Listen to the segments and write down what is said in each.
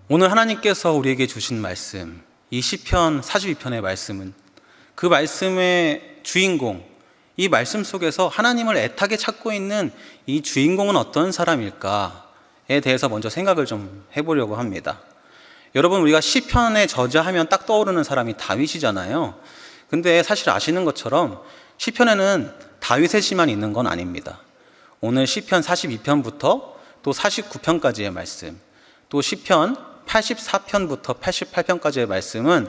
오늘 하나님께서 우리에게 주신 말씀, 이 시편 42편의 말씀은 그 말씀의 주인공, 이 말씀 속에서 하나님을 애타게 찾고 있는 이 주인공은 어떤 사람일까에 대해서 먼저 생각을 좀 해보려고 합니다. 여러분, 우리가 시편의 저자하면 딱 떠오르는 사람이 다윗이잖아요. 근데 사실 아시는 것처럼 시편에는 다윗의 시만 있는 건 아닙니다. 오늘 시편 42편부터 또 49편까지의 말씀, 또 시편 84편부터 88편까지의 말씀은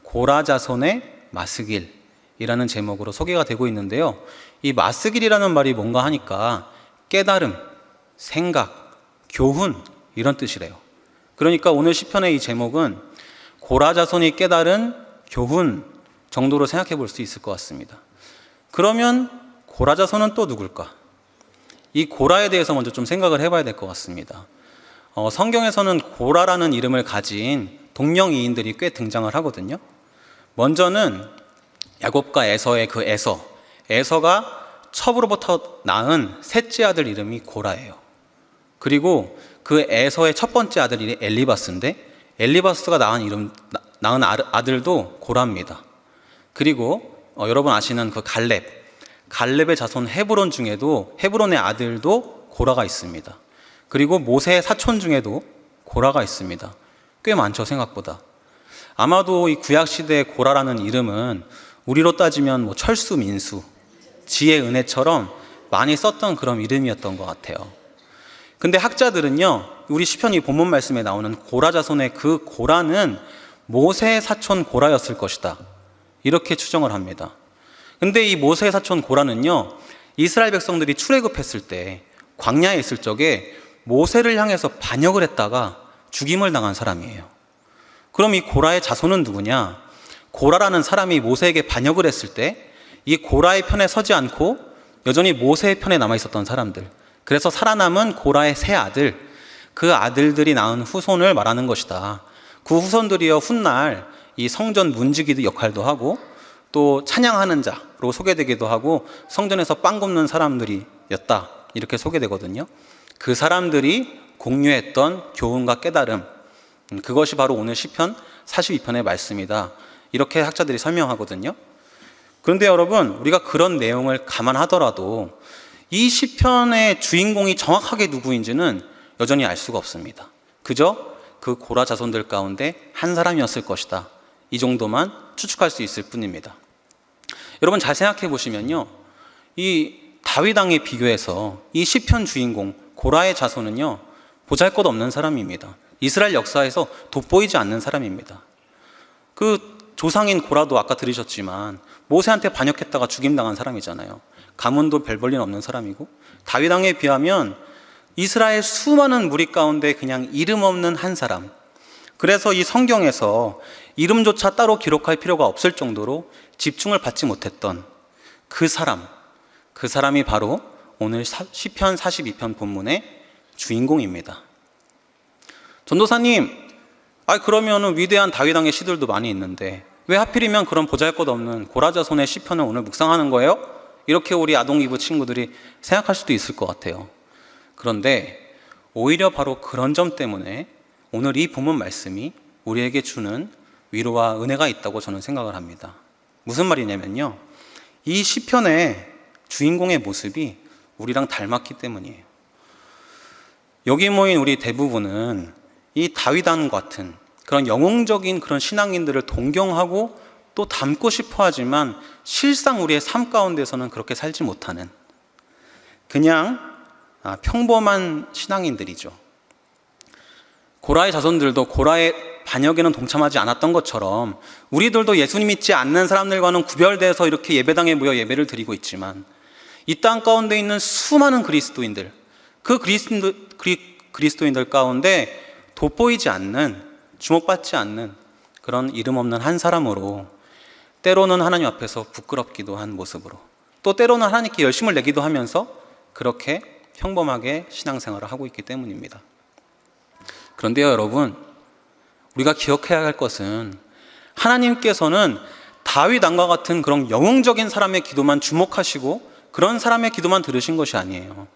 고라 자손의 마스길이라는 제목으로 소개가 되고 있는데요. 이 마스길이라는 말이 뭔가 하니까 깨달음, 생각, 교훈 이런 뜻이래요. 그러니까 오늘 시편의 이 제목은 고라 자손이 깨달은 교훈 정도로 생각해 볼 수 있을 것 같습니다. 그러면 고라 자손은 또 누굴까? 이 고라에 대해서 먼저 좀 생각을 해봐야 될 것 같습니다. 성경에서는 고라라는 이름을 가진 동명이인들이 꽤 등장을 하거든요. 먼저는 야곱과 에서의 그 에서가 첩으로부터 낳은 셋째 아들 이름이 고라예요. 그리고 그 에서의 첫 번째 아들이 엘리바스인데 엘리바스가 낳은 아들도 고라입니다. 그리고 여러분 아시는 그 갈렙의 자손 헤브론 중에도 헤브론의 아들도 고라가 있습니다. 그리고 모세의 사촌 중에도 고라가 있습니다. 꽤 많죠, 생각보다. 아마도 이 구약시대의 고라라는 이름은 우리로 따지면 뭐 철수, 민수, 지혜, 은혜처럼 많이 썼던 그런 이름이었던 것 같아요. 근데 학자들은요, 우리 시편 이 본문 말씀에 나오는 고라 자손의 그 고라는 모세의 사촌 고라였을 것이다, 이렇게 추정을 합니다. 근데 이 모세의 사촌 고라는요, 이스라엘 백성들이 출애굽했을 때 광야에 있을 적에 모세를 향해서 반역을 했다가 죽임을 당한 사람이에요. 그럼 이 고라의 자손은 누구냐? 고라라는 사람이 모세에게 반역을 했을 때 이 고라의 편에 서지 않고 여전히 모세의 편에 남아 있었던 사람들, 그래서 살아남은 고라의 세 아들, 그 아들들이 낳은 후손을 말하는 것이다. 그 후손들이여 훗날 이 성전 문지기 역할도 하고 또 찬양하는 자로 소개되기도 하고 성전에서 빵 굽는 사람들이었다, 이렇게 소개되거든요. 그 사람들이 공유했던 교훈과 깨달음, 그것이 바로 오늘 시편 42편의 말씀이다, 이렇게 학자들이 설명하거든요. 그런데 여러분, 우리가 그런 내용을 감안하더라도 이 시편의 주인공이 정확하게 누구인지는 여전히 알 수가 없습니다. 그저 그 고라 자손들 가운데 한 사람이었을 것이다, 이 정도만 추측할 수 있을 뿐입니다. 여러분, 잘 생각해 보시면요, 이 다윗 왕에 비교해서 이 시편 주인공 고라의 자손은요, 보잘것없는 사람입니다. 이스라엘 역사에서 돋보이지 않는 사람입니다. 그 조상인 고라도 아까 들으셨지만 모세한테 반역했다가 죽임당한 사람이잖아요. 가문도 별 볼 일 없는 사람이고, 다윗 왕에 비하면 이스라엘 수많은 무리 가운데 그냥 이름 없는 한 사람, 그래서 이 성경에서 이름조차 따로 기록할 필요가 없을 정도로 집중을 받지 못했던 그 사람이 바로 오늘 시편 42편 본문의 주인공입니다. 전도사님, 그러면 위대한 다윗 왕의 시들도 많이 있는데 왜 하필이면 그런 보잘것없는 고라 자손의 시편을 오늘 묵상하는 거예요? 이렇게 우리 아동기부 친구들이 생각할 수도 있을 것 같아요. 그런데 오히려 바로 그런 점 때문에 오늘 이 본문 말씀이 우리에게 주는 위로와 은혜가 있다고 저는 생각을 합니다. 무슨 말이냐면요, 이 시편의 주인공의 모습이 우리랑 닮았기 때문이에요. 여기 모인 우리 대부분은 이 다윗 왕 같은 그런 영웅적인 그런 신앙인들을 동경하고 또 닮고 싶어 하지만 실상 우리의 삶 가운데서는 그렇게 살지 못하는 그냥 평범한 신앙인들이죠. 고라의 자손들도 고라의 반역에는 동참하지 않았던 것처럼 우리들도 예수님 믿지 않는 사람들과는 구별돼서 이렇게 예배당에 모여 예배를 드리고 있지만 이 땅 가운데 있는 수많은 그리스도인들, 그 그리스도인들 가운데 돋보이지 않는, 주목받지 않는 그런 이름 없는 한 사람으로, 때로는 하나님 앞에서 부끄럽기도 한 모습으로, 또 때로는 하나님께 열심을 내기도 하면서 그렇게 평범하게 신앙생활을 하고 있기 때문입니다. 그런데요, 여러분, 우리가 기억해야 할 것은 하나님께서는 다윗 왕과 같은 그런 영웅적인 사람의 기도만 주목하시고 그런 사람의 기도만 들으신 것이 아니에요.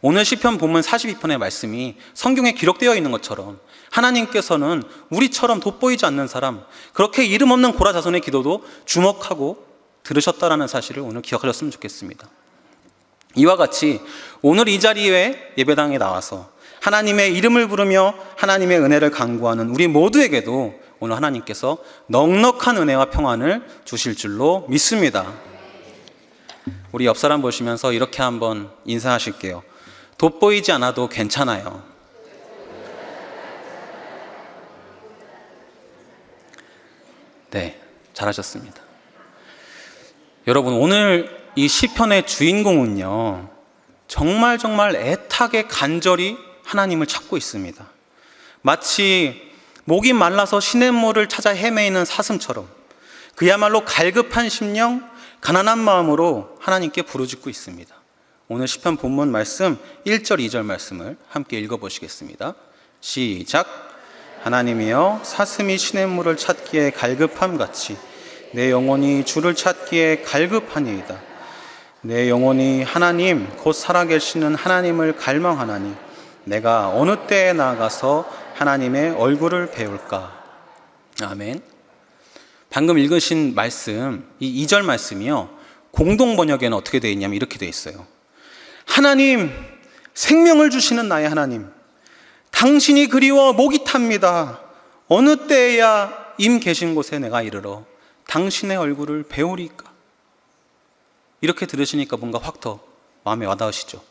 오늘 시편 본문 42편의 말씀이 성경에 기록되어 있는 것처럼 하나님께서는 우리처럼 돋보이지 않는 사람, 그렇게 이름 없는 고라 자손의 기도도 주목하고 들으셨다라는 사실을 오늘 기억하셨으면 좋겠습니다. 이와 같이 오늘 이 자리에 예배당에 나와서 하나님의 이름을 부르며 하나님의 은혜를 간구하는 우리 모두에게도 오늘 하나님께서 넉넉한 은혜와 평안을 주실 줄로 믿습니다. 우리 옆 사람 보시면서 이렇게 한번 인사하실게요. 돋보이지 않아도 괜찮아요. 네, 잘하셨습니다. 여러분, 오늘 이 시편의 주인공은요, 정말 애타게 간절히 하나님을 찾고 있습니다. 마치 목이 말라서 시냇물을 찾아 헤매이는 사슴처럼 그야말로 갈급한 심령, 가난한 마음으로 하나님께 부르짖고 있습니다. 오늘 시편 본문 말씀 1절 2절 말씀을 함께 읽어보시겠습니다. 시작. 하나님이여, 사슴이 시냇물을 찾기에 갈급함같이 내 영혼이 주를 찾기에 갈급하니이다. 내 영혼이 하나님 곧 살아계시는 하나님을 갈망하나니 내가 어느 때에 나아가서 하나님의 얼굴을 배울까. 아멘. 방금 읽으신 말씀, 이 2절 말씀이요, 공동 번역에는 어떻게 되어 있냐면 이렇게 되어 있어요. 하나님, 생명을 주시는 나의 하나님, 당신이 그리워 목이 탑니다. 어느 때에야 임 계신 곳에 내가 이르러 당신의 얼굴을 배우리까. 이렇게 들으시니까 뭔가 확 더 마음에 와닿으시죠?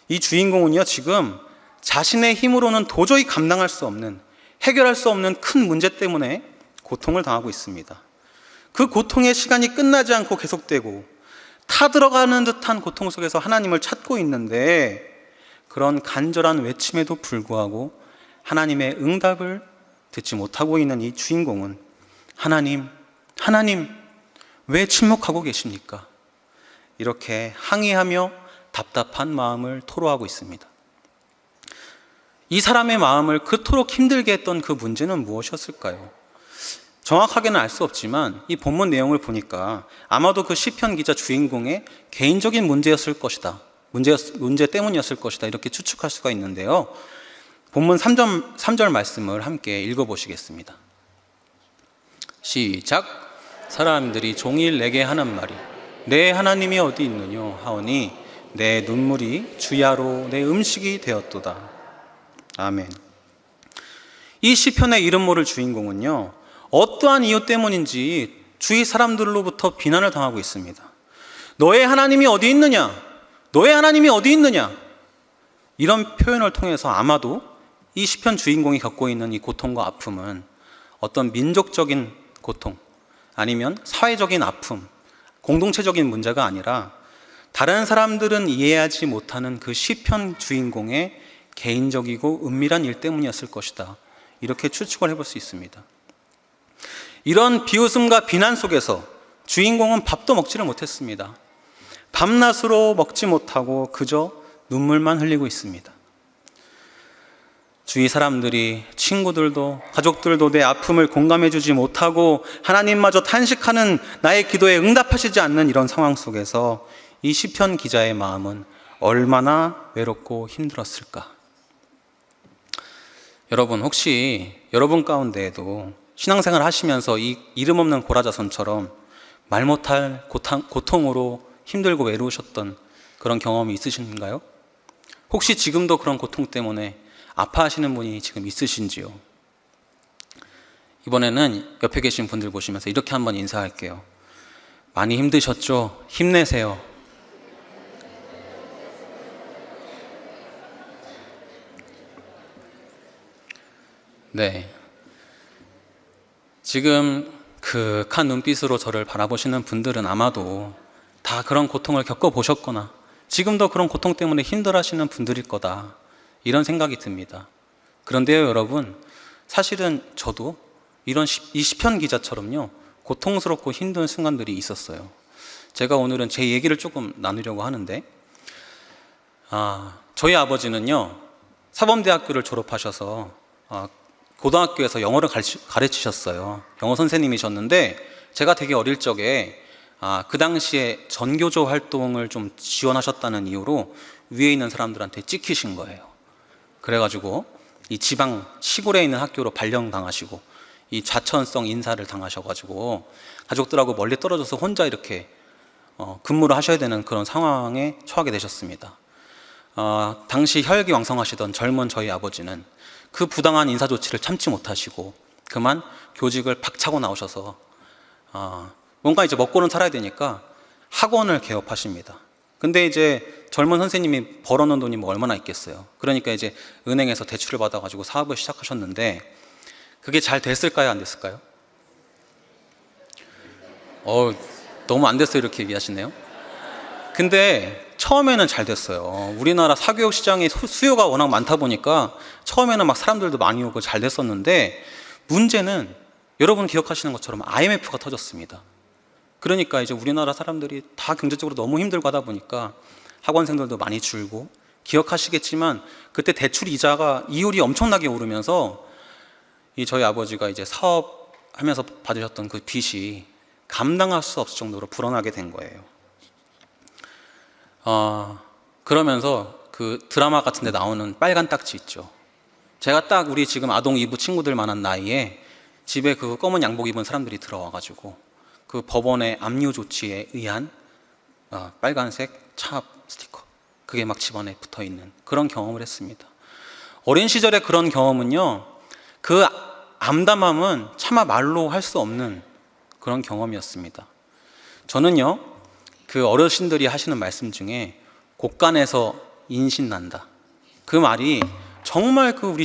이 주인공은요, 지금 자신의 힘으로는 도저히 감당할 수 없는, 해결할 수 없는 큰 문제 때문에 고통을 당하고 있습니다. 그 고통의 시간이 끝나지 않고 계속되고 타들어가는 듯한 고통 속에서 하나님을 찾고 있는데, 그런 간절한 외침에도 불구하고 하나님의 응답을 듣지 못하고 있는 이 주인공은 하나님 왜 침묵하고 계십니까? 이렇게 항의하며 답답한 마음을 토로하고 있습니다. 이 사람의 마음을 그토록 힘들게 했던 그 문제는 무엇이었을까요? 정확하게는 알 수 없지만 이 본문 내용을 보니까 아마도 그 시편 기자 주인공의 개인적인 문제였을 것이다. 문제 때문이었을 것이다. 이렇게 추측할 수가 있는데요. 본문 3절 말씀을 함께 읽어보시겠습니다. 시작. 사람들이 종일 내게 하는 말이 내 하나님이 어디 있느뇨 하오니 내 눈물이 주야로 내 음식이 되었도다. 아멘. 이 시편의 이름 모를 주인공은요, 어떠한 이유 때문인지 주위 사람들로부터 비난을 당하고 있습니다. 너의 하나님이 어디 있느냐? 너의 하나님이 어디 있느냐? 이런 표현을 통해서 아마도 이 시편 주인공이 겪고 있는 이 고통과 아픔은 어떤 민족적인 고통, 아니면 사회적인 아픔, 공동체적인 문제가 아니라 다른 사람들은 이해하지 못하는 그 시편 주인공의 개인적이고 은밀한 일 때문이었을 것이다. 이렇게 추측을 해볼 수 있습니다. 이런 비웃음과 비난 속에서 주인공은 밥도 먹지를 못했습니다. 밤낮으로 먹지 못하고 그저 눈물만 흘리고 있습니다. 주위 사람들이, 친구들도, 가족들도 내 아픔을 공감해주지 못하고 하나님마저 탄식하는 나의 기도에 응답하시지 않는 이런 상황 속에서 이 시편 기자의 마음은 얼마나 외롭고 힘들었을까. 여러분, 혹시 여러분 가운데에도 신앙생활 하시면서 이 이름 없는 고라자손처럼 말 못할 고통으로 힘들고 외로우셨던 그런 경험이 있으신가요? 혹시 지금도 그런 고통 때문에 아파하시는 분이 지금 있으신지요? 이번에는 옆에 계신 분들 보시면서 이렇게 한번 인사할게요. 많이 힘드셨죠? 힘내세요. 네. 지금 그윽한 눈빛으로 저를 바라보시는 분들은 아마도 다 그런 고통을 겪어보셨거나 지금도 그런 고통 때문에 힘들어하시는 분들일 거다, 이런 생각이 듭니다. 그런데요, 여러분, 사실은 저도 이 시편 기자처럼요, 고통스럽고 힘든 순간들이 있었어요. 제가 오늘은 제 얘기를 조금 나누려고 하는데, 저희 아버지는요, 사범대학교를 졸업하셔서 고등학교에서 영어를 가르치셨어요. 영어 선생님이셨는데 제가 되게 어릴 적에 그 당시에 전교조 활동을 좀 지원하셨다는 이유로 위에 있는 사람들한테 찍히신 거예요. 그래가지고 이 지방 시골에 있는 학교로 발령당하시고 이 좌천성 인사를 당하셔가지고 가족들하고 멀리 떨어져서 혼자 이렇게 근무를 하셔야 되는 그런 상황에 처하게 되셨습니다. 당시 혈기왕성하시던 젊은 저희 아버지는 그 부당한 인사 조치를 참지 못하시고 그만 교직을 박차고 나오셔서 뭔가 이제 먹고는 살아야 되니까 학원을 개업하십니다. 근데 이제 젊은 선생님이 벌어놓은 돈이 뭐 얼마나 있겠어요. 그러니까 이제 은행에서 대출을 받아가지고 사업을 시작하셨는데 그게 잘 됐을까요? 안 됐을까요? 너무 안 됐어요 이렇게 얘기하시네요. 근데 처음에는 잘 됐어요. 우리나라 사교육 시장에 수요가 워낙 많다 보니까 처음에는 막 사람들도 많이 오고 잘 됐었는데 문제는 여러분 기억하시는 것처럼 IMF가 터졌습니다. 그러니까 이제 우리나라 사람들이 다 경제적으로 너무 힘들고 하다 보니까 학원생들도 많이 줄고, 기억하시겠지만 그때 대출 이자가 이율이 엄청나게 오르면서 저희 아버지가 이제 사업하면서 받으셨던 그 빚이 감당할 수 없을 정도로 불어나게 된 거예요. 그러면서 그 드라마 같은 데 나오는 빨간 딱지 있죠. 제가 딱 우리 지금 아동 2부 친구들 만한 나이에 집에 그 검은 양복 입은 사람들이 들어와가지고 그 법원의 압류 조치에 의한 빨간색 차압 스티커, 그게 막 집안에 붙어있는 그런 경험을 했습니다. 어린 시절의 그런 경험은요, 그 암담함은 차마 말로 할 수 없는 그런 경험이었습니다. 저는요, 그 어르신들이 하시는 말씀 중에 곳간에서 인신난다, 그 말이 정말 그 우리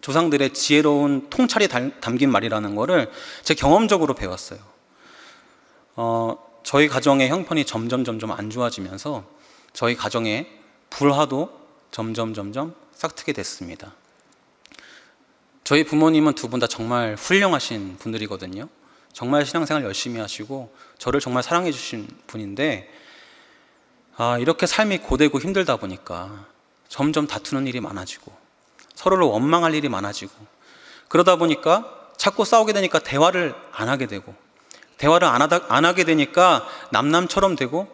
조상들의 지혜로운 통찰이 담긴 말이라는 거를 제 경험적으로 배웠어요. 저희 가정의 형편이 점점 안 좋아지면서 저희 가정의 불화도 점점 싹트게 됐습니다. 저희 부모님은 두 분 다 정말 훌륭하신 분들이거든요. 정말 신앙생활 열심히 하시고 저를 정말 사랑해 주신 분인데 이렇게 삶이 고되고 힘들다 보니까 점점 다투는 일이 많아지고 서로를 원망할 일이 많아지고, 그러다 보니까 자꾸 싸우게 되니까 대화를 안 하게 되고, 대화를 안 하게 되니까 남남처럼 되고,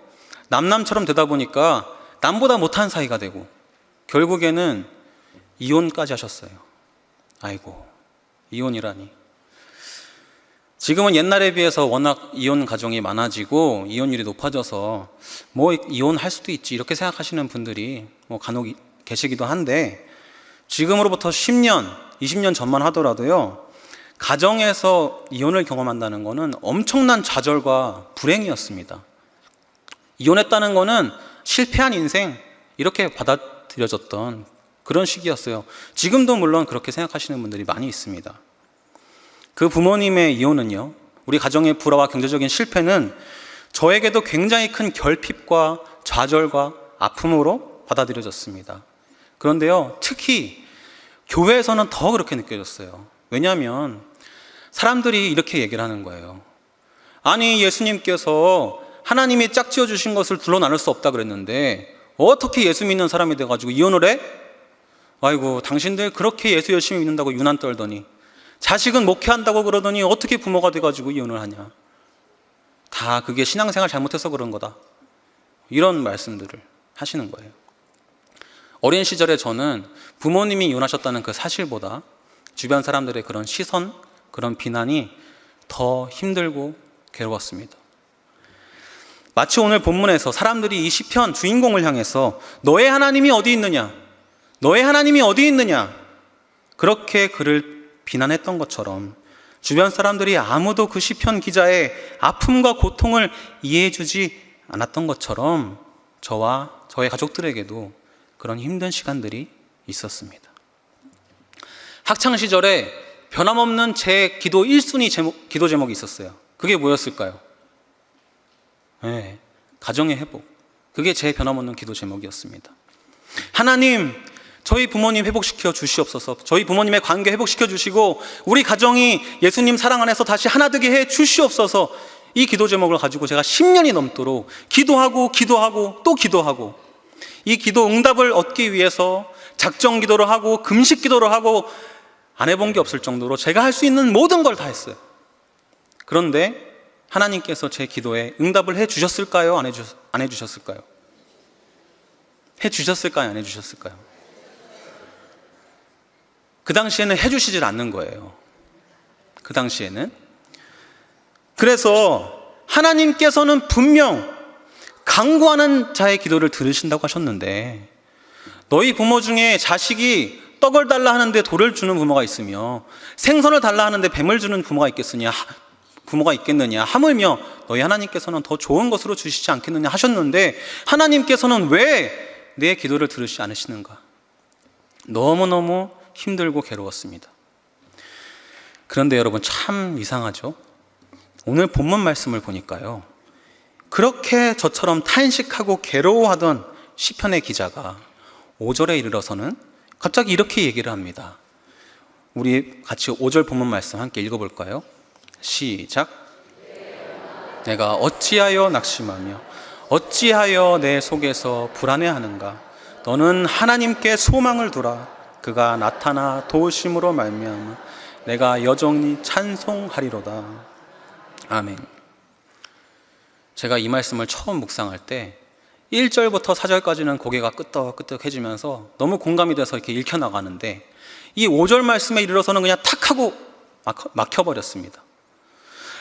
남남처럼 되다 보니까 남보다 못한 사이가 되고, 결국에는 이혼까지 하셨어요. 아이고, 이혼이라니. 지금은 옛날에 비해서 워낙 이혼 가정이 많아지고 이혼율이 높아져서 뭐 이혼할 수도 있지 이렇게 생각하시는 분들이 뭐 간혹 계시기도 한데, 지금으로부터 10년, 20년 전만 하더라도요, 가정에서 이혼을 경험한다는 것은 엄청난 좌절과 불행이었습니다. 이혼했다는 것은 실패한 인생, 이렇게 받아들여졌던 그런 시기였어요. 지금도 물론 그렇게 생각하시는 분들이 많이 있습니다. 그 부모님의 이혼은요, 우리 가정의 불화와 경제적인 실패는 저에게도 굉장히 큰 결핍과 좌절과 아픔으로 받아들여졌습니다. 그런데요, 특히 교회에서는 더 그렇게 느껴졌어요. 왜냐하면 사람들이 이렇게 얘기를 하는 거예요. 아니, 예수님께서 하나님이 짝지어 주신 것을 둘러 나눌 수 없다 그랬는데 어떻게 예수 믿는 사람이 돼가지고 이혼을 해? 아이고, 당신들 그렇게 예수 열심히 믿는다고 유난 떨더니, 자식은 목회한다고 그러더니 어떻게 부모가 돼가지고 이혼을 하냐. 다 그게 신앙생활 잘못해서 그런 거다, 이런 말씀들을 하시는 거예요. 어린 시절에 저는 부모님이 이혼하셨다는 그 사실보다 주변 사람들의 그런 시선, 그런 비난이 더 힘들고 괴로웠습니다. 마치 오늘 본문에서 사람들이 이 시편 주인공을 향해서 너의 하나님이 어디 있느냐, 너의 하나님이 어디 있느냐, 그렇게 그를 비난했던 것처럼 주변 사람들이 아무도 그 시편 기자의 아픔과 고통을 이해해 주지 않았던 것처럼 저와 저의 가족들에게도 그런 힘든 시간들이 있었습니다. 학창시절에 변함없는 제 기도 1순위 기도 제목이 있었어요. 그게 뭐였을까요? 네, 가정의 회복. 그게 제 변함없는 기도 제목이었습니다. 하나님, 저희 부모님 회복시켜 주시옵소서. 저희 부모님의 관계 회복시켜 주시고 우리 가정이 예수님 사랑 안에서 다시 하나 되게 해 주시옵소서. 이 기도 제목을 가지고 제가 10년이 넘도록 기도하고 또 기도하고, 이 기도 응답을 얻기 위해서 작정 기도를 하고 금식 기도를 하고 안 해본 게 없을 정도로 제가 할 수 있는 모든 걸 다 했어요. 그런데 하나님께서 제 기도에 응답을 해 주셨을까요? 안 해 주셨을까요? 해 주셨을까요? 안 해 주셨을까요? 그 당시에는 해 주시질 않는 거예요. 그 당시에는. 그래서 하나님께서는 분명 간구하는 자의 기도를 들으신다고 하셨는데, 너희 부모 중에 자식이 떡을 달라 하는데 돌을 주는 부모가 있으며 생선을 달라 하는데 뱀을 주는 부모가 있겠느냐 하물며 너희 하나님께서는 더 좋은 것으로 주시지 않겠느냐 하셨는데, 하나님께서는 왜 내 기도를 들으시지 않으시는가? 너무너무 힘들고 괴로웠습니다. 그런데 여러분, 참 이상하죠? 오늘 본문 말씀을 보니까요, 그렇게 저처럼 탄식하고 괴로워하던 시편의 기자가 5절에 이르러서는 갑자기 이렇게 얘기를 합니다. 우리 같이 5절 본문 말씀 함께 읽어볼까요? 시작. 내가 어찌하여 낙심하며 어찌하여 내 속에서 불안해하는가? 너는 하나님께 소망을 두라. 그가 나타나 도우심으로 말미암아 내가 여전히 찬송하리로다. 아멘. 제가 이 말씀을 처음 묵상할 때 1절부터 4절까지는 고개가 끄덕끄덕해지면서 너무 공감이 돼서 이렇게 읽혀나가는데, 이 5절 말씀에 이르러서는 그냥 탁 하고 막혀버렸습니다.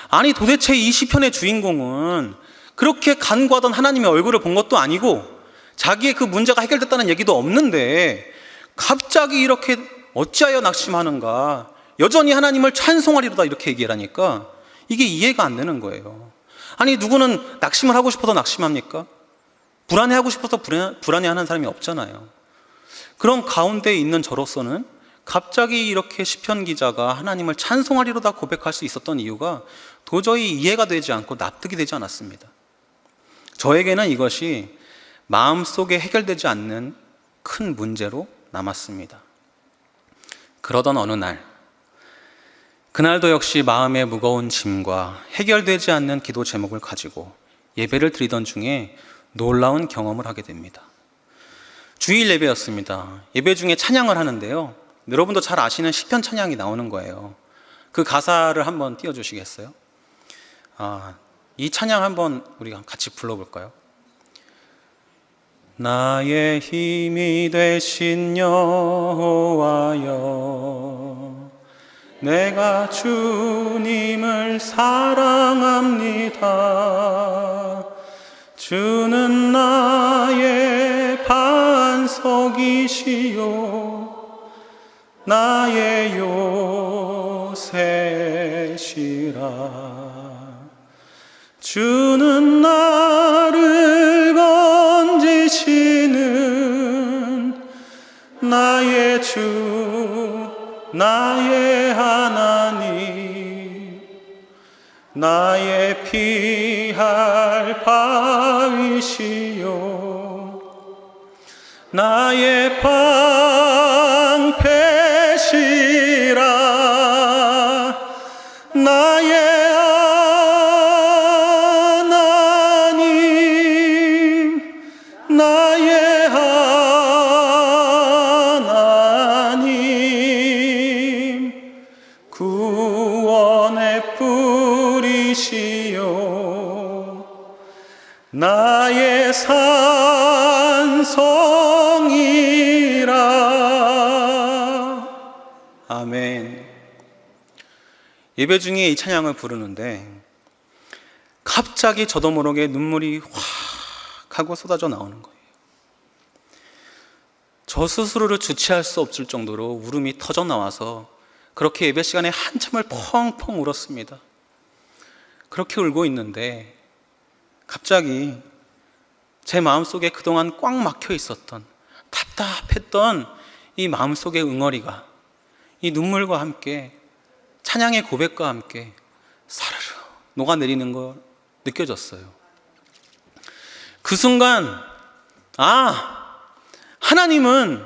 아니, 도대체 이 시편의 주인공은 그렇게 간구하던 하나님의 얼굴을 본 것도 아니고 자기의 그 문제가 해결됐다는 얘기도 없는데 갑자기 이렇게 어찌하여 낙심하는가, 여전히 하나님을 찬송하리로다, 이렇게 얘기를 하니까 이게 이해가 안 되는 거예요. 아니, 누구는 낙심을 하고 싶어서 낙심합니까? 불안해하고 싶어서 불안해하는 사람이 없잖아요. 그런 가운데 있는 저로서는 갑자기 이렇게 시편 기자가 하나님을 찬송하리로다 고백할 수 있었던 이유가 도저히 이해가 되지 않고 납득이 되지 않았습니다. 저에게는 이것이 마음속에 해결되지 않는 큰 문제로 남았습니다. 그러던 어느 날, 그날도 역시 마음의 무거운 짐과 해결되지 않는 기도 제목을 가지고 예배를 드리던 중에 놀라운 경험을 하게 됩니다. 주일 예배였습니다. 예배 중에 찬양을 하는데요, 여러분도 잘 아시는 시편 찬양이 나오는 거예요. 그 가사를 한번 띄워주시겠어요? 이 찬양 한번 우리가 같이 불러볼까요? 나의 힘이 되신 여호와여, 내가 주님을 사랑합니다. 주는 나의 반석이시요 나의 요새시라. 주는 나를 건지시는 나의 주, 나의 하나님, 나의 피할 바위시요 나의 방패시라. 나의 나의 하나님, 구원의 뿌리시요 나의 산성이라. 아멘. 예배 중에 이 찬양을 부르는데 갑자기 저도 모르게 눈물이 확 하고 쏟아져 나오는 거예요. 저 스스로를 주체할 수 없을 정도로 울음이 터져 나와서 그렇게 예배 시간에 한참을 펑펑 울었습니다. 그렇게 울고 있는데 갑자기 제 마음속에 그동안 꽉 막혀 있었던 답답했던 이 마음속의 응어리가 이 눈물과 함께 찬양의 고백과 함께 사르르 녹아내리는 걸 느껴졌어요. 그 순간 하나님은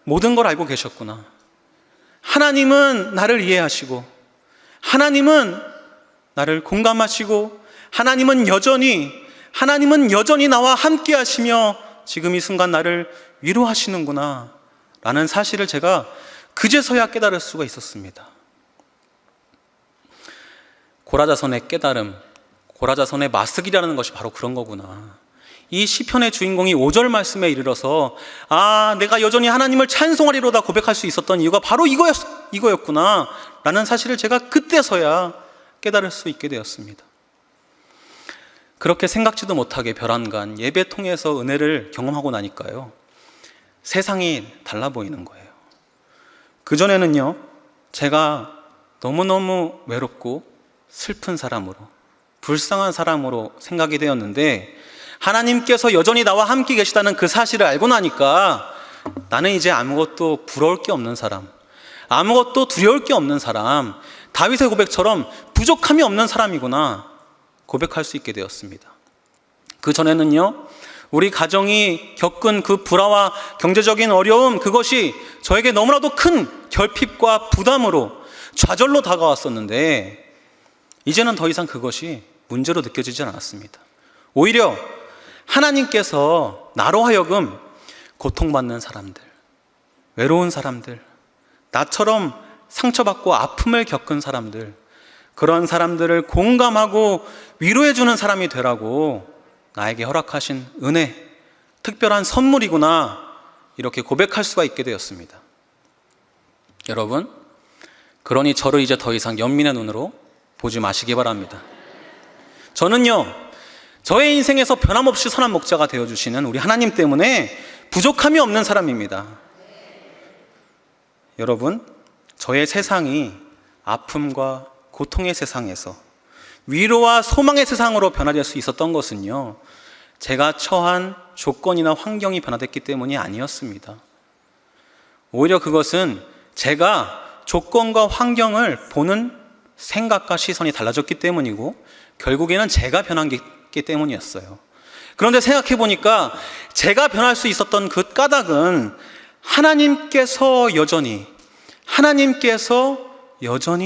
모든 걸 알고 계셨구나. 하나님은 나를 이해하시고 하나님은 나를 공감하시고 하나님은 여전히 나와 함께 하시며 지금 이 순간 나를 위로하시는구나 라는 사실을 제가 그제서야 깨달을 수가 있었습니다. 고라자손의 깨달음, 고라자손의 마스길이라는 것이 바로 그런 거구나. 이 시편의 주인공이 5절 말씀에 이르러서 내가 여전히 하나님을 찬송하리로다 고백할 수 있었던 이유가 바로 이거였구나 라는 사실을 제가 그때서야 깨달을 수 있게 되었습니다. 그렇게 생각지도 못하게 별안간 예배 통해서 은혜를 경험하고 나니까요, 세상이 달라 보이는 거예요. 그전에는요, 제가 너무너무 외롭고 슬픈 사람으로, 불쌍한 사람으로 생각이 되었는데, 하나님께서 여전히 나와 함께 계시다는 그 사실을 알고 나니까 나는 이제 아무것도 부러울 게 없는 사람, 아무것도 두려울 게 없는 사람, 다윗의 고백처럼 부족함이 없는 사람이구나 고백할 수 있게 되었습니다. 그전에는요, 우리 가정이 겪은 그 불화와 경제적인 어려움, 그것이 저에게 너무나도 큰 결핍과 부담으로 좌절로 다가왔었는데, 이제는 더 이상 그것이 문제로 느껴지지 않았습니다. 오히려 하나님께서 나로 하여금 고통받는 사람들, 외로운 사람들, 나처럼 상처받고 아픔을 겪은 사람들, 그런 사람들을 공감하고 위로해주는 사람이 되라고 나에게 허락하신 은혜, 특별한 선물이구나, 이렇게 고백할 수가 있게 되었습니다. 여러분, 그러니 저를 이제 더 이상 연민의 눈으로 보지 마시기 바랍니다. 저는요, 저의 인생에서 변함없이 선한 목자가 되어주시는 우리 하나님 때문에 부족함이 없는 사람입니다. 여러분, 저의 세상이 아픔과 고통의 세상에서 위로와 소망의 세상으로 변화될 수 있었던 것은요, 제가 처한 조건이나 환경이 변화됐기 때문이 아니었습니다. 오히려 그것은 제가 조건과 환경을 보는 생각과 시선이 달라졌기 때문이고, 결국에는 제가 변한 기 때문이었어요. 그런데 생각해 보니까 제가 변할 수 있었던 그 까닭은 하나님께서 여전히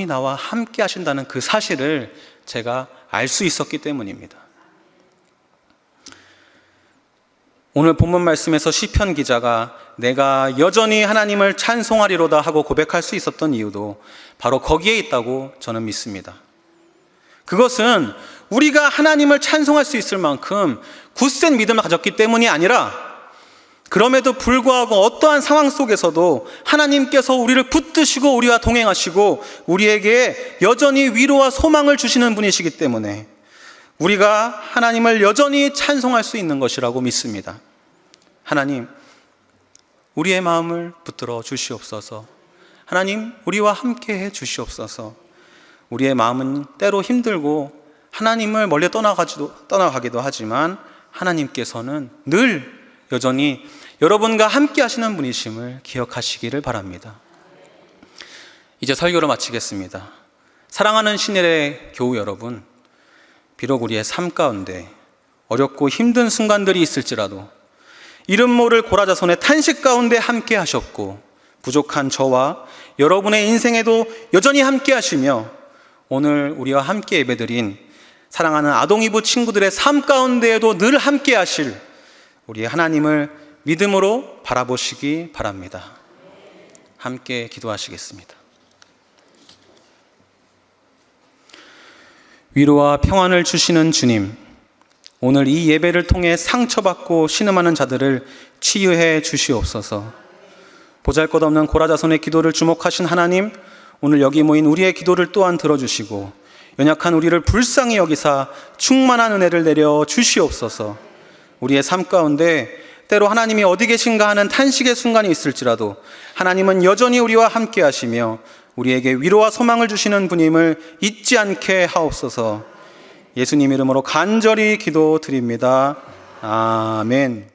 나와 함께 하신다는 그 사실을 제가 알 수 있었기 때문입니다. 오늘 본문 말씀에서 시편 기자가 내가 여전히 하나님을 찬송하리로다 하고 고백할 수 있었던 이유도 바로 거기에 있다고 저는 믿습니다. 그것은 우리가 하나님을 찬송할 수 있을 만큼 굳센 믿음을 가졌기 때문이 아니라, 그럼에도 불구하고 어떠한 상황 속에서도 하나님께서 우리를 붙드시고 우리와 동행하시고 우리에게 여전히 위로와 소망을 주시는 분이시기 때문에 우리가 하나님을 여전히 찬송할 수 있는 것이라고 믿습니다. 하나님, 우리의 마음을 붙들어 주시옵소서. 하나님, 우리와 함께 해 주시옵소서. 우리의 마음은 때로 힘들고 하나님을 멀리 떠나가기도 하지만 하나님께서는 늘 여전히 여러분과 함께 하시는 분이심을 기억하시기를 바랍니다. 이제 설교를 마치겠습니다. 사랑하는 신일의 교우 여러분, 비록 우리의 삶 가운데 어렵고 힘든 순간들이 있을지라도 이름 모를 고라자손의 탄식 가운데 함께 하셨고, 부족한 저와 여러분의 인생에도 여전히 함께 하시며, 오늘 우리와 함께 예배드린 사랑하는 아동이부 친구들의 삶 가운데에도 늘 함께 하실 우리 하나님을 믿음으로 바라보시기 바랍니다. 함께 기도하시겠습니다. 위로와 평안을 주시는 주님, 오늘 이 예배를 통해 상처받고 신음하는 자들을 치유해 주시옵소서. 보잘것없는 고라자손의 기도를 주목하신 하나님, 오늘 여기 모인 우리의 기도를 또한 들어주시고 연약한 우리를 불쌍히 여기사 충만한 은혜를 내려 주시옵소서. 우리의 삶 가운데 때로 하나님이 어디 계신가 하는 탄식의 순간이 있을지라도 하나님은 여전히 우리와 함께 하시며 우리에게 위로와 소망을 주시는 분임을 잊지 않게 하옵소서. 예수님 이름으로 간절히 기도드립니다. 아멘.